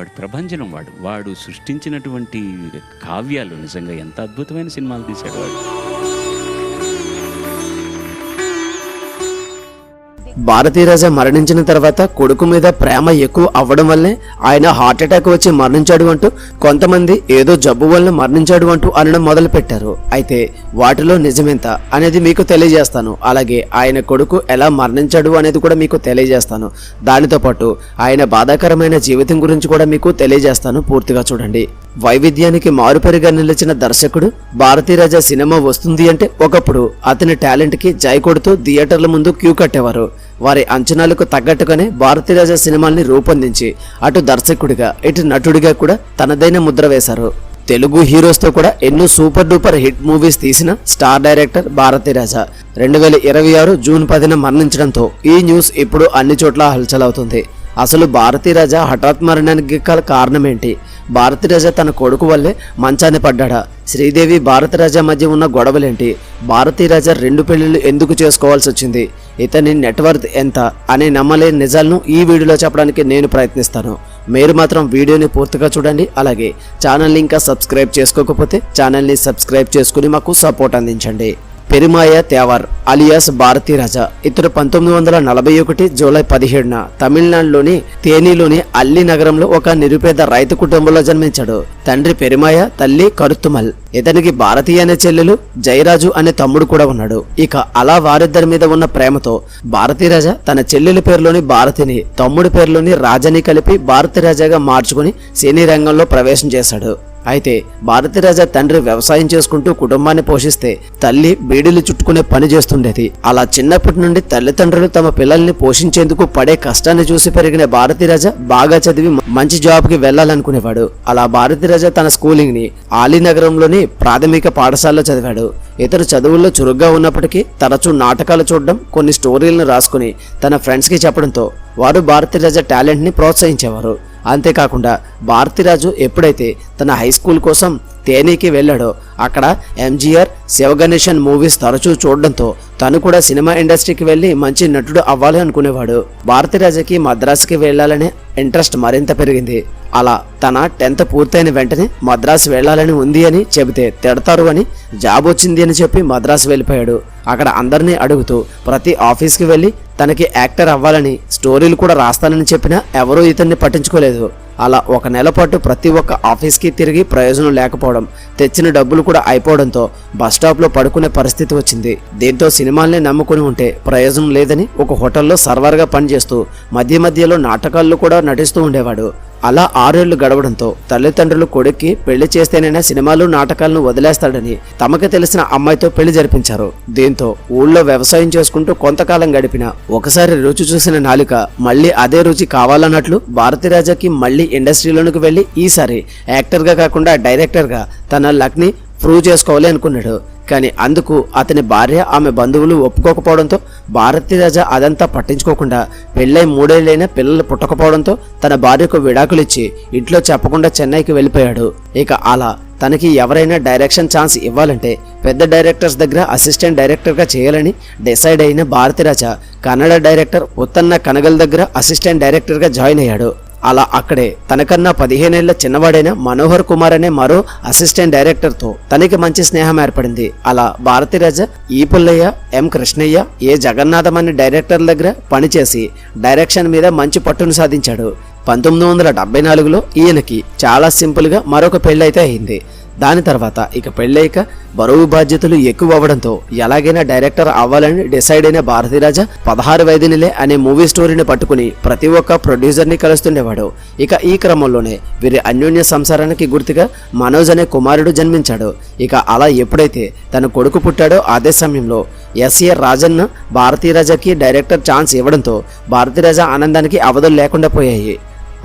వాడు ప్రభంజనం. వాడు సృష్టించినటువంటి కావ్యాలు నిజంగా ఎంత అద్భుతమైన సినిమాలు తీశాడు వాడు. భారతీరాజా మరణించిన తర్వాత కొడుకు మీద ప్రేమ ఎక్కువ అవ్వడం వల్లే ఆయన హార్ట్ అటాక్ వచ్చి మరణించాడు అంటూ కొంతమంది ఏదో జబ్బు వల్ల మరణించాడు అంటూ అనడం మొదలు పెట్టారు. అయితే వాటిలో నిజమెంత అనేది మీకు తెలియజేస్తాను. అలాగే ఆయన కొడుకు ఎలా మరణించాడు అనేది కూడా మీకు తెలియజేస్తాను. దానితో పాటు ఆయన బాధాకరమైన జీవితం గురించి కూడా మీకు తెలియజేస్తాను. పూర్తిగా చూడండి. వైవిధ్యానికి మారుపేరుగా నిలిచిన దర్శకుడు భారతీరాజా సినిమా వస్తుంది అంటే ఒకప్పుడు అతని టాలెంట్ కి జై కొడుతూ థియేటర్ల ముందు క్యూ కట్టేవారు. వారి అంచనాలకు తగ్గట్టుగానే భారతీరాజా సినిమాల్ని రూపొందించి అటు దర్శకుడిగా ఇటు నటుడిగా కూడా తనదైన ముద్ర వేశారు. తెలుగు హీరోస్ తో కూడా ఎన్నో సూపర్ డూపర్ హిట్ మూవీస్ తీసిన స్టార్ డైరెక్టర్ భారతీరాజా 2026 జూన్ 10న మరణించడంతో ఈ న్యూస్ ఇప్పుడు అన్ని చోట్ల హల్చల్ అవుతుంది. అసలు భారతీరాజా హఠాత్ మరణానికి గల కారణం ఏంటి? భారతీరాజా తన కొడుకు వల్లే మంచాన్ని పడ్డాడా? శ్రీదేవి భారతీరాజా మధ్య ఉన్న గొడవలేంటి? భారతీరాజా 2 పెళ్లిళ్ళు ఎందుకు చేసుకోవాల్సి వచ్చింది? ఇతని నెట్వర్త్ ఎంత అనే నమ్మలేని నిజాలను ఈ వీడియోలో చెప్పడానికి నేను ప్రయత్నిస్తాను. మీరు మాత్రం వీడియోని పూర్తిగా చూడండి. అలాగే ఛానల్ని ఇంకా సబ్స్క్రైబ్ చేసుకోకపోతే ఛానల్ని సబ్స్క్రైబ్ చేసుకుని మాకు సపోర్ట్ అందించండి. పెరుమాయ తేవార్ అలియాస్ భారతీరాజా ఇతడు 1941 జూలై 17న తమిళనాడులోని తేనీలోని అల్లి నగరంలో ఒక నిరుపేద రైతు కుటుంబంలో జన్మించాడు. తండ్రి పెరుమాయ, తల్లి కరుత్తుమల్. ఇతనికి భారతి అనే చెల్లెలు, జయరాజు అనే తమ్ముడు కూడా ఉన్నాడు. ఇక అలా వారిద్దరి మీద ఉన్న ప్రేమతో భారతీరాజా తన చెల్లెలి పేరులోని భారతిని, తమ్ముడి పేరులోని రాజని కలిపి భారతీరాజాగా మార్చుకుని సినీ రంగంలో ప్రవేశం చేశాడు. అయితే భారతీరాజా తండ్రి వ్యవసాయం చేసుకుంటూ కుటుంబాన్ని పోషిస్తే తల్లి బీడీలు చుట్టుకునే పని చేస్తుండేది. అలా చిన్నప్పటి నుండి తల్లిదండ్రులు తమ పిల్లల్ని పోషించేందుకు పడే కష్టాన్ని చూసి పెరిగిన భారతీరాజా బాగా చదివి మంచి జాబ్ కి వెళ్లాలనుకునేవాడు. అలా భారతీరాజా తన స్కూలింగ్ ని ఆలీనగరంలోని ప్రాథమిక పాఠశాలలో చదివాడు. ఇతరు చదువుల్లో చురుగ్గా ఉన్నప్పటికీ తరచూ నాటకాలు చూడడం, కొన్ని స్టోరీలను రాసుకుని తన ఫ్రెండ్స్ కి చెప్పడంతో వారు భారతీరాజా టాలెంట్ ని ప్రోత్సహించేవారు. అంతేకాకుండా భారతీరాజు ఎప్పుడైతే తన హై స్కూల్ కోసం తేనీకి వెళ్ళాడో అక్కడ ఎంజీఆర్, శివగణేశన్ మూవీస్ తరచూ చూడడంతో తను కూడా సినిమా ఇండస్ట్రీకి వెళ్లి మంచి నటుడు అవ్వాలి అనుకునేవాడు. భారతీరాజాకి మద్రాసుకి వెళ్లాలనే ఇంట్రెస్ట్ మరింత పెరిగింది. అలా తన 10th పూర్తయిన వెంటనే మద్రాసు వెళ్లాలని ఉంది అని చెబితే తిడతారు అని జాబ్ వచ్చింది అని చెప్పి మద్రాసు వెళ్ళిపోయాడు. అక్కడ అందరినీ అడుగుతూ ప్రతి ఆఫీస్కి వెళ్లి తనకి యాక్టర్ అవ్వాలని, స్టోరీలు కూడా రాస్తానని చెప్పినా ఎవరూ ఇతన్ని పట్టించుకోలేదు. అలా 1 నెల పాటు ప్రతి ఒక్క ఆఫీస్కి తిరిగి ప్రయోజనం లేకపోవడం, తెచ్చిన డబ్బులు కూడా అయిపోవడంతో బస్టాప్లో పడుకునే పరిస్థితి వచ్చింది. దీంతో సినిమాల్ని నమ్ముకుని ఉంటే ప్రయోజనం లేదని ఒక హోటల్లో సర్వర్గా పనిచేస్తూ మధ్య మధ్యలో నాటకాల్లో కూడా నటిస్తూ ఉండేవాడు. అలా 6 ఏళ్లు గడవడంతో తల్లిదండ్రులు కొడుక్కి పెళ్లి చేస్తేనైనా సినిమాలు నాటకాలను వదిలేస్తాడని తమకు తెలిసిన అమ్మాయితో పెళ్లి జరిపించారు. దీంతో ఊళ్ళో వ్యవసాయం చేసుకుంటూ కొంతకాలం గడిపిన ఒకసారి రుచి చూసిన నాలుక మళ్లీ అదే రుచి కావాలన్నట్లు భారతీరాజాకి మళ్లీ ఇండస్ట్రీలోనికి వెళ్లి ఈసారి యాక్టర్ గా కాకుండా డైరెక్టర్ గా తన లక్ ని ప్రూవ్ చేసుకోవాలి అనుకున్నాడు. కానీ అందుకు అతని భార్య, ఆమె బంధువులు ఒప్పుకోకపోవడంతో భారతీరాజా అదంతా పట్టించుకోకుండా పెళ్ళై 3 ఏళ్లైనా పిల్లలు పుట్టకపోవడంతో తన భార్యకు విడాకులిచ్చి ఇంట్లో చెప్పకుండా చెన్నైకి వెళ్ళిపోయాడు. ఇక అలా తనకి ఎవరైనా డైరెక్షన్ ఛాన్స్ ఇవ్వాలంటే పెద్ద డైరెక్టర్స్ దగ్గర అసిస్టెంట్ డైరెక్టర్గా చేయాలని డిసైడ్ అయిన భారతీరాజా కన్నడ డైరెక్టర్ ఉత్తన్న కనగల్ దగ్గర అసిస్టెంట్ డైరెక్టర్గా జాయిన్ అయ్యాడు. అలా అక్కడే తనకన్నా 15 ఏళ్ల చిన్నవాడైన మనోహర్ కుమార్ అనే మరో అసిస్టెంట్ డైరెక్టర్తో తనకి మంచి స్నేహం ఏర్పడింది. అలా భారతీరాజా ఈ పుల్లయ్య, ఎం కృష్ణయ్య, ఏ జగన్నాథం అనే డైరెక్టర్ దగ్గర పనిచేసి డైరెక్షన్ మీద మంచి పట్టును సాధించాడు. 1974లో ఈయనకి చాలా సింపుల్గా మరొక పెళ్ళైతే అయింది. దాని తర్వాత ఇక పెళ్ళైక బరువు బాధ్యతలు ఎక్కువ అవ్వడంతో ఎలాగైనా డైరెక్టర్ అవ్వాలని డిసైడ్ అయిన భారతీరాజా 16 వైదినిలే అనే మూవీ స్టోరీని పట్టుకుని ప్రతి ఒక్క ప్రొడ్యూసర్ని కలుస్తుండేవాడు. ఇక ఈ క్రమంలోనే వీరి అన్యోన్య సంసారానికి గుర్తుగా మనోజ్ అనే కుమారుడు జన్మించాడు. ఇక అలా ఎప్పుడైతే తన కొడుకు పుట్టాడో అదే సమయంలో ఎస్ఏ రాజన్న భారతీరాజాకి డైరెక్టర్ ఛాన్స్ ఇవ్వడంతో భారతీరాజా ఆనందానికి అవధులు లేకుండా పోయాయి.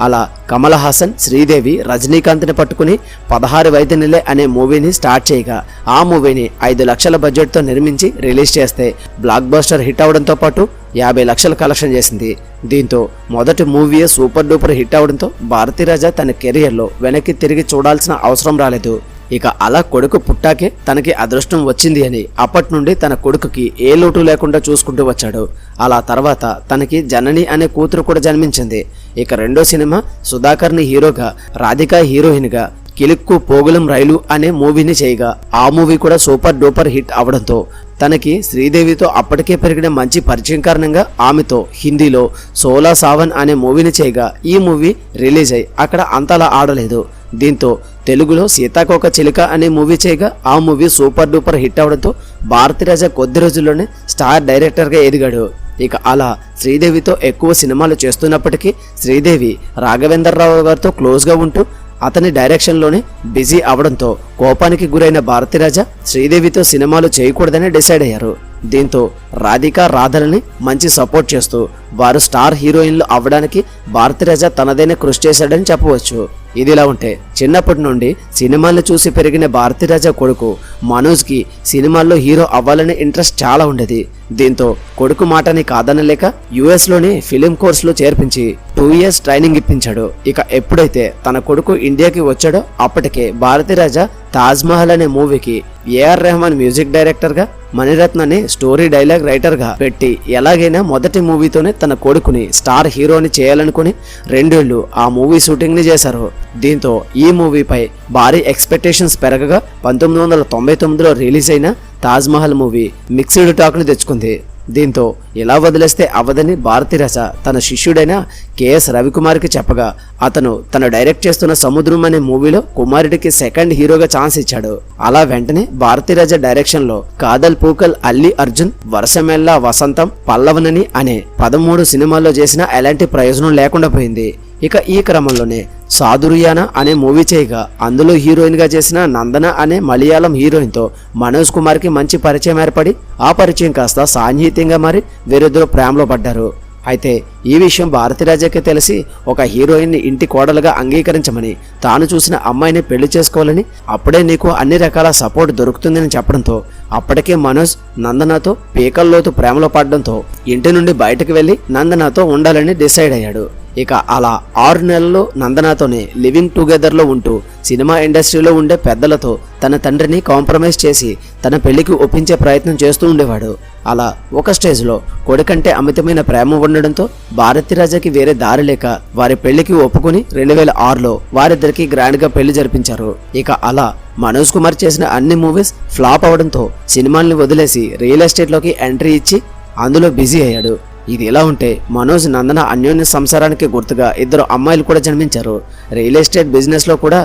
అలా కమల్ హాసన్, శ్రీదేవి, రజనీకాంత్ని పట్టుకుని 16 వైద్యునిలే అనే మూవీని స్టార్ట్ చేయగా ఆ మూవీని 5 లక్షల బడ్జెట్తో నిర్మించి రిలీజ్ చేస్తే బ్లాక్ బస్టర్ హిట్ అవడంతో పాటు 50 లక్షలు కలెక్షన్ చేసింది. దీంతో మొదటి మూవీ సూపర్ డూపర్ హిట్ అవడంతో భారతీరాజా తన కెరియర్లో వెనక్కి తిరిగి చూడాల్సిన అవసరం రాలేదు. ఇక అలా కొడుకు పుట్టాకే తనకి అదృష్టం వచ్చింది అని అప్పటి నుండి తన కొడుకుకి ఏ లోటు లేకుండా చూసుకుంటూ వచ్చాడు. అలా తర్వాత తనకి జనని అనే కూతురు కూడా జన్మించింది. ఇక రెండో సినిమా సుధాకర్ని హీరోగా, రాధిక హీరోయిన్గా కిలుక్కు పోగులం రైలు అనే మూవీని చేయగా ఆ మూవీ కూడా సూపర్ డూపర్ హిట్ అవడంతో తనకి శ్రీదేవితో అప్పటికే పెరిగిన మంచి పరిచయం కారణంగా ఆమెతో హిందీలో 16 సావన్ అనే మూవీని చేయగా ఈ మూవీ రిలీజ్ అయ్యి అక్కడ అంతలా ఆడలేదు. దీంతో తెలుగులో సీతాకోక చిలుక అనే మూవీ చేయగా ఆ మూవీ సూపర్ డూపర్ హిట్ అవడంతో భారతీరాజ కొద్ది రోజుల్లోనే స్టార్ డైరెక్టర్గా ఎదిగాడు. ఇక అలా శ్రీదేవితో ఎక్కువ సినిమాలు చేస్తున్నప్పటికీ శ్రీదేవి రాఘవేంద్రరావు గారితో క్లోజ్గా ఉంటూ అతని డైరెక్షన్లోనే బిజీ అవడంతో కోపానికి గురైన భారతీరాజ శ్రీదేవితో సినిమాలు చేయకూడదని డిసైడ్ అయ్యారు. దీంతో రాధిక రాధలని మంచి సపోర్ట్ చేస్తూ వారు స్టార్ హీరోయిన్లు అవ్వడానికి భారతీరాజ తనదైన కృషి చేశాడని చెప్పవచ్చు. ఇదిలా ఉంటే చిన్నప్పటి నుండి సినిమాలను చూసి పెరిగిన భారతీరాజ కొడుకు మనోజ్కి సినిమాల్లో హీరో అవ్వాలనే ఇంట్రెస్ట్ చాలా ఉండేది. దీంతో కొడుకు మాటని కాదనలేక యుఎస్లోని ఫిలిం కోర్సులో చేర్పించి 2 years ట్రైనింగ్ ఇప్పించాడు. ఇక ఎప్పుడైతే తన కొడుకు ఇండియాకి వచ్చాడో అప్పటికే భారతీరాజ తాజ్మహల్ అనే మూవీకి ఏఆర్ రెహమాన్ మ్యూజిక్ డైరెక్టర్గా, మణిరత్నని స్టోరీ డైలాగ్ రైటర్గా పెట్టి ఎలాగైనా మొదటి మూవీతోనే తన కొడుకుని స్టార్ హీరోని చేయాలనుకుని 2 ఏళ్లు ఆ మూవీ షూటింగ్ని చేశారు. దీంతో ఈ మూవీపై భారీ ఎక్స్పెక్టేషన్స్ పెరగగా 1999లో రిలీజ్ అయిన తాజ్మహల్ మూవీ మిక్స్డ్ టాక్ని తెచ్చుకుంది. దీంతో ఇలా వదిలేస్తే అవ్వదని భారతీరాజ తన శిష్యుడైన కెఎస్ రవికుమార్కి చెప్పగా అతను తను డైరెక్ట్ చేస్తున్న సముద్రం అనే మూవీలో కుమారుడికి సెకండ్ హీరోగా ఛాన్స్ ఇచ్చాడు. అలా వెంటనే భారతీరాజ డైరెక్షన్లో కాదల్ పూకల్, అల్లి అర్జున్, వర్షమెల్లా వసంతం, పల్లవనని అనే 13 సినిమాల్లో చేసినా ఎలాంటి ప్రయోజనం లేకుండా పోయింది. ఇక ఈ క్రమంలోనే సాదురియానా అనే మూవీ చేయగా అందులో హీరోయిన్ గా చేసిన నందన అనే మలయాళం హీరోయిన్తో మనోజ్ కుమార్కి మంచి పరిచయం ఏర్పడి ఆ పరిచయం కాస్త సాన్నిహిత్యంగా మారి వీరిద్దరూ ప్రేమలో పడ్డారు. అయితే ఈ విషయం భారతీరాజకి తెలిసి ఒక హీరోయిన్ని ఇంటి కోడలుగా అంగీకరించమని, తాను చూసిన అమ్మాయిని పెళ్లి చేసుకోవాలని, అప్పుడే నీకు అన్ని రకాల సపోర్ట్ దొరుకుతుందని చెప్పడంతో అప్పటికే మనోజ్ నందనతో పీకల్లోతు ప్రేమలో పడడంతో ఇంటి నుండి బయటకు వెళ్లి నందనతో ఉండాలని డిసైడ్ అయ్యాడు. ఇక అలా 6 నెలల్లో నందనతోనే లివింగ్ టుగెదర్లో ఉంటూ సినిమా ఇండస్ట్రీలో ఉండే పెద్దలతో తన తండ్రిని కాంప్రమైజ్ చేసి తన పెళ్లికి ఒప్పించే ప్రయత్నం చేస్తూ ఉండేవాడు. అలా ఒక స్టేజ్లో కొడుకంటే అమితమైన ప్రేమ ఉండడంతో భారతీరాజకి వేరే దారి లేక వారి పెళ్లికి ఒప్పుకుని 2006లో వారిద్దరికి గ్రాండ్గా పెళ్లి జరిపించారు. ఇక అలా మనోజ్ కుమార్ చేసిన అన్ని మూవీస్ ఫ్లాప్ అవడంతో సినిమాల్ని వదిలేసి రియల్ ఎస్టేట్లోకి ఎంట్రీ ఇచ్చి అందులో బిజీ అయ్యాడు. ఇది ఎలా ఉంటే మనోజ్ నందన అన్యోన్య సంసారానికి గుర్తుగా 2 అమ్మాయిలు కూడా జన్మించారు. రియల్ ఎస్టేట్ బిజినెస్లో కూడా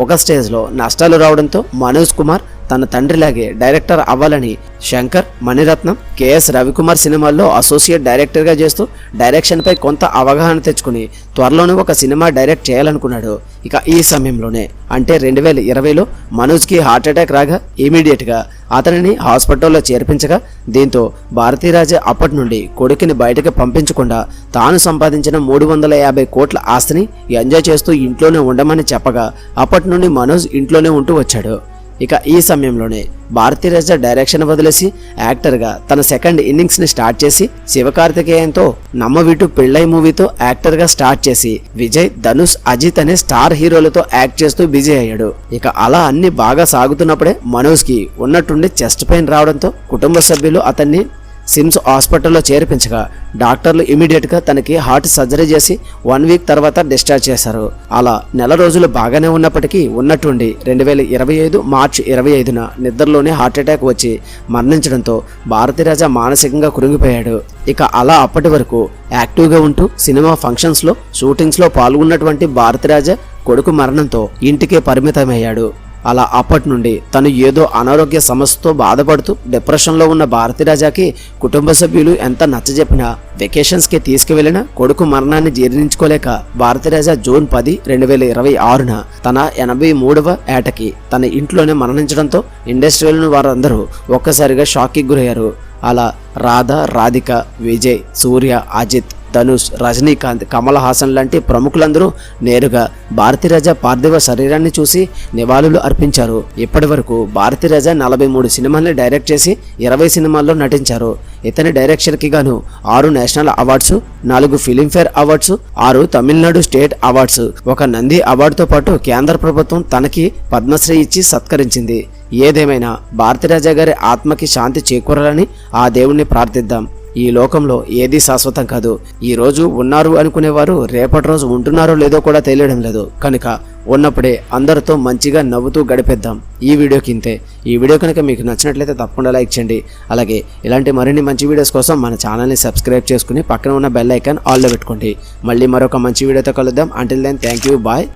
ఒక స్టేజ్లో నష్టాలు రావడంతో మనోజ్ కుమార్ తన తండ్రిలాగే డైరెక్టర్ అవ్వాలని శంకర్, మణిరత్నం, కెఎస్ రవికుమార్ సినిమాల్లో అసోసియేట్ డైరెక్టర్గా చేస్తూ డైరెక్షన్పై కొంత అవగాహన తెచ్చుకుని త్వరలోనే ఒక సినిమా డైరెక్ట్ చేయాలనుకున్నాడు. ఇక ఈ సమయంలోనే అంటే 2020లో మనోజ్కి హార్ట్ అటాక్ రాగా ఇమీడియట్గా అతనిని హాస్పిటల్లో చేర్పించగా దీంతో భారతీరాజ అప్పటి నుండి కొడుకుని బయటకు పంపించకుండా తాను సంపాదించిన 350 కోట్ల ఆస్తిని ఎంజాయ్ చేస్తూ ఇంట్లోనే ఉండమని చెప్పగా అప్పటి నుండి మనోజ్ ఇంట్లోనే ఉంటూ వచ్చాడు. ఇక ఈ సమయంలోనే భారతీరాజ డైరెక్షన్ వదిలేసి యాక్టర్గా తన సెకండ్ ఇన్నింగ్స్ని స్టార్ట్ చేసి శివకార్తికేయన్తో నమ్మవీటు పెళ్ళై మూవీతో యాక్టర్గా స్టార్ట్ చేసి విజయ్, ధనుష్, అజిత్ అనే స్టార్ హీరోలతో యాక్ట్ చేస్తూ బిజీ అయ్యాడు. ఇక అలా అన్ని బాగా సాగుతున్నప్పుడే మనోజ్కి ఉన్నట్టుండి చెస్ట్ పెయిన్ రావడంతో కుటుంబ సభ్యులు అతన్ని సిమ్స్ హాస్పిటల్లో చేర్పించగా డాక్టర్లు ఇమీడియట్గా తనకి హార్ట్ సర్జరీ చేసి 1 వీక్ తర్వాత డిశ్చార్జ్ చేశారు. అలా నెల రోజులు బాగానే ఉన్నప్పటికీ ఉన్నట్టుండి 2025 మార్చి 25న నిద్రలోనే హార్ట్ అటాక్ వచ్చి మరణించడంతో భారతీరాజ మానసికంగా కృంగిపోయాడు. ఇక అలా అప్పటి వరకు యాక్టివ్గా ఉంటూ సినిమా ఫంక్షన్స్లో, షూటింగ్స్లో పాల్గొన్నటువంటి భారతీరాజ కొడుకు మరణంతో ఇంటికే పరిమితమయ్యాడు. అలా అప్పటి నుండి తను ఏదో అనారోగ్య సమస్యతో బాధపడుతూ డిప్రెషన్లో ఉన్న భారతీరాజాకి కుటుంబ సభ్యులు ఎంత నచ్చజెప్పినా వెకేషన్స్కి తీసుకువెళ్లినా కొడుకు మరణాన్ని జీర్ణించుకోలేక భారతీరాజా జూన్ 10, 2026న తన 83వ ఏటకి తన ఇంట్లోనే మరణించడంతో ఇండస్ట్రీలోని వారందరూ ఒక్కసారిగా షాక్కి గురయ్యారు. అలా రాధ, రాధిక, విజయ్, సూర్య, అజిత్, ధనుష్, రజనీకాంత్, కమల్ హాసన్ లాంటి ప్రముఖులందరూ నేరుగా భారతీరాజా పార్థివ శరీరాన్ని చూసి నివాళులు అర్పించారు. ఇప్పటి వరకు భారతీరాజా 43 సినిమాల్ని డైరెక్ట్ చేసి 20 సినిమాల్లో నటించారు. ఇతని డైరెక్షన్కి గాను 6 national awards, 4 Filmfare awards, 6 Tamil Nadu state awards, 1 Nandi అవార్డుతో పాటు కేంద్ర ప్రభుత్వం తనకి పద్మశ్రీ ఇచ్చి సత్కరించింది. ఏదేమైనా భారతీరాజా గారి ఆత్మకి శాంతి చేకూరాలని ఆ దేవుణ్ణి ప్రార్థిద్దాం. ఈ లోకంలో ఏదీ శాశ్వతం కాదు. ఈ రోజు ఉన్నారు అనుకునేవారు రేపటి రోజు ఉంటున్నారో లేదో కూడా తెలియడం లేదు. కనుక ఉన్నప్పుడే అందరితో మంచిగా నవ్వుతూ గడిపేద్దాం. ఈ వీడియోకి ఇంతే. ఈ వీడియో కనుక మీకు నచ్చినట్లయితే తప్పకుండా లైక్ చేయండి. అలాగే ఇలాంటి మరిన్ని మంచి వీడియోస్ కోసం మన ఛానల్ని సబ్స్క్రైబ్ చేసుకుని పక్కన ఉన్న బెల్ ఐకాన్ ఆల్లో పెట్టుకోండి. మళ్ళీ మరొక మంచి వీడియోతో కలుద్దాం. Until then thank you, bye.